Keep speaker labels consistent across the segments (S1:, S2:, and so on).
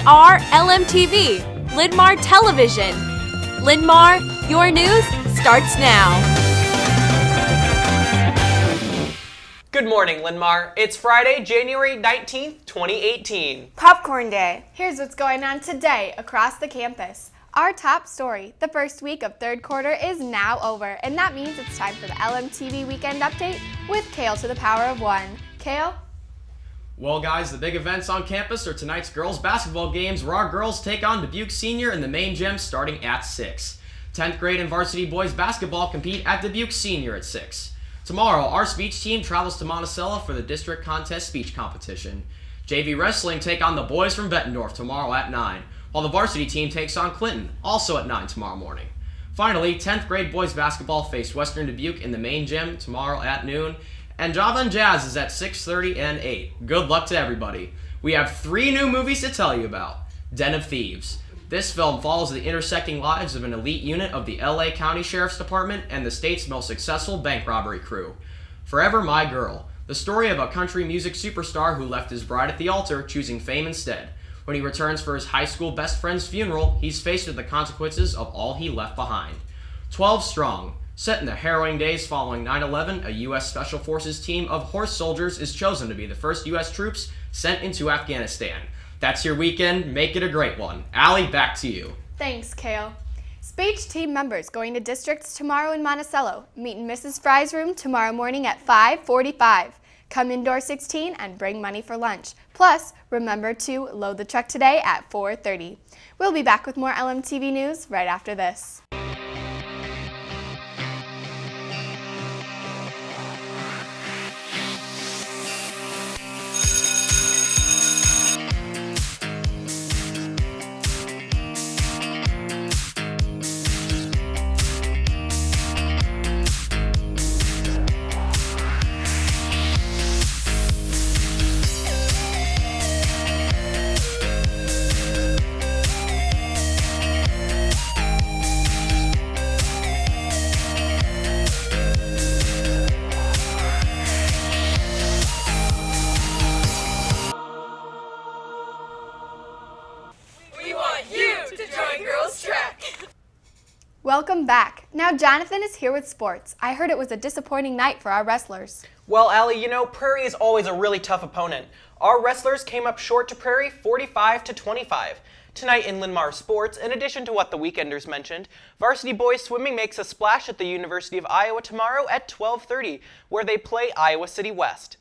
S1: are Lmtv, Linn-Mar Television. Linn-Mar, your news starts now.
S2: Good morning, Linn-Mar. It's Friday, January 19th, 2018.
S3: Popcorn Day.
S4: Here's what's going on today across the campus. Our top story, the first week of third quarter is now over, and that means it's time for the Lmtv Weekend Update with Kale to the Power of 1. Kale?
S5: Well, guys, the big events on campus are tonight's girls' basketball games where our girls take on Dubuque Senior in the main gym starting at 6. 10th grade and varsity boys basketball compete at Dubuque Senior at 6. Tomorrow, our speech team travels to Monticello for the district contest speech competition. JV wrestling take on the boys from Bettendorf tomorrow at 9, while the varsity team takes on Clinton, also at 9 tomorrow morning. Finally, 10th grade boys basketball face Western Dubuque in the main gym tomorrow at noon, and Java and Jazz is at 6:30 and 8. Good luck to everybody. We have 3 new movies to tell you about. Den of Thieves. This film follows the intersecting lives of an elite unit of the LA County Sheriff's Department and the state's most successful bank robbery crew. Forever My Girl. The story of a country music superstar who left his bride at the altar, choosing fame instead. When he returns for his high school best friend's funeral, he's faced with the consequences of all he left behind. 12 Strong. Set in the harrowing days following 9/11, a U.S. Special Forces team of horse soldiers is chosen to be the first U.S. troops sent into Afghanistan. That's your weekend. Make it a great one. Allie, back to you.
S4: Thanks, Kale. Speech team members going to districts tomorrow in Monticello. Meet in Mrs. Fry's room tomorrow morning at 5:45. Come indoor 16 and bring money for lunch. Plus, remember to load the truck today at 4:30. We'll be back with more Lmtv news right after this. Welcome back. Now Jonathan is here with sports. I heard it was a disappointing night for our wrestlers.
S2: Well, Allie, Prairie is always a really tough opponent. Our wrestlers came up short to Prairie 45-25. Tonight in Linn-Mar sports, in addition to what the Weekenders mentioned, varsity boys swimming makes a splash at the University of Iowa tomorrow at 12:30, where they play Iowa City West.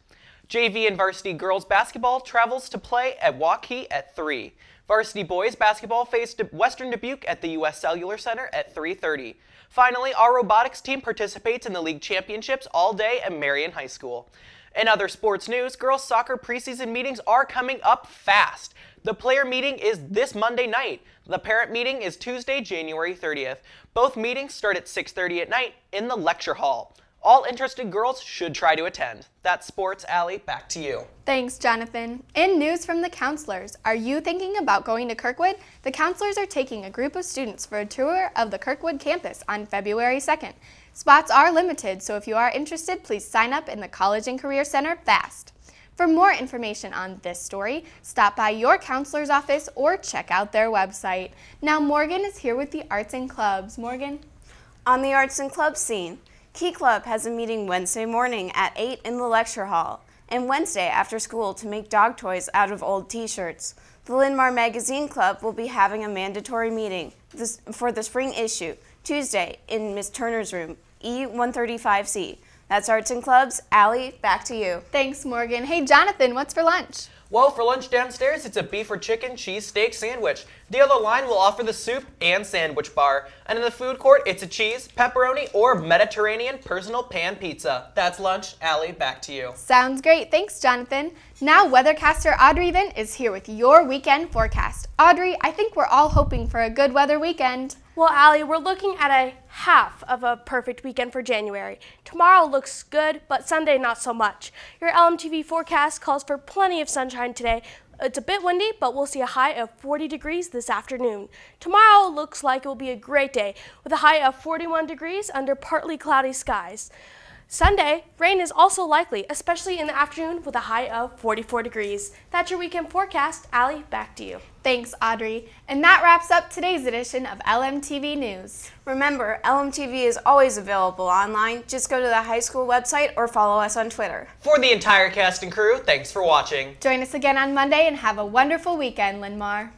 S2: JV and varsity girls basketball travels to play at Waukee at 3. Varsity boys basketball faced Western Dubuque at the U.S. Cellular Center at 3:30. Finally, our robotics team participates in the league championships all day at Marion High School. In other sports news, girls soccer preseason meetings are coming up fast. The player meeting is this Monday night. The parent meeting is Tuesday, January 30th. Both meetings start at 6:30 at night in the lecture hall. All interested girls should try to attend. That's Sports. Allie, back to you.
S4: Thanks, Jonathan. In news from the counselors, are you thinking about going to Kirkwood? The counselors are taking a group of students for a tour of the Kirkwood campus on February 2nd. Spots are limited, so if you are interested, please sign up in the College and Career Center fast. For more information on this story, stop by your counselor's office or check out their website. Now Morgan is here with the arts and clubs. Morgan?
S3: On the arts and clubs scene, Key Club has a meeting Wednesday morning at 8 in the lecture hall, and Wednesday after school to make dog toys out of old t-shirts. The Linn-Mar Magazine Club will be having a mandatory meeting for the spring issue, Tuesday in Miss Turner's room, E135C. That's arts and clubs. Allie, back to you.
S4: Thanks, Morgan. Hey, Jonathan, what's for lunch?
S2: Well, for lunch downstairs, it's a beef or chicken cheese steak sandwich. The other line will offer the soup and sandwich bar. And in the food court, it's a cheese, pepperoni, or Mediterranean personal pan pizza. That's lunch. Allie, back to you.
S4: Sounds great. Thanks, Jonathan. Now, weathercaster Audrey then is here with your weekend forecast. Audrey, I think we're all hoping for a good weather weekend.
S6: Well, Allie, we're looking at a half of a perfect weekend for January. Tomorrow looks good, but Sunday not so much. Your Lmtv forecast calls for plenty of sunshine today. It's a bit windy, but we'll see a high of 40 degrees this afternoon. Tomorrow looks like it will be a great day with a high of 41 degrees under partly cloudy skies. Sunday, rain is also likely, especially in the afternoon with a high of 44 degrees. That's your weekend forecast. Allie, back to you.
S4: Thanks, Audrey. And that wraps up today's edition of LMTV News.
S3: Remember, LMTV is always available online. Just go to the high school website or follow us on Twitter.
S2: For the entire cast and crew, thanks for watching.
S4: Join us again on Monday and have a wonderful weekend, Linn-Mar.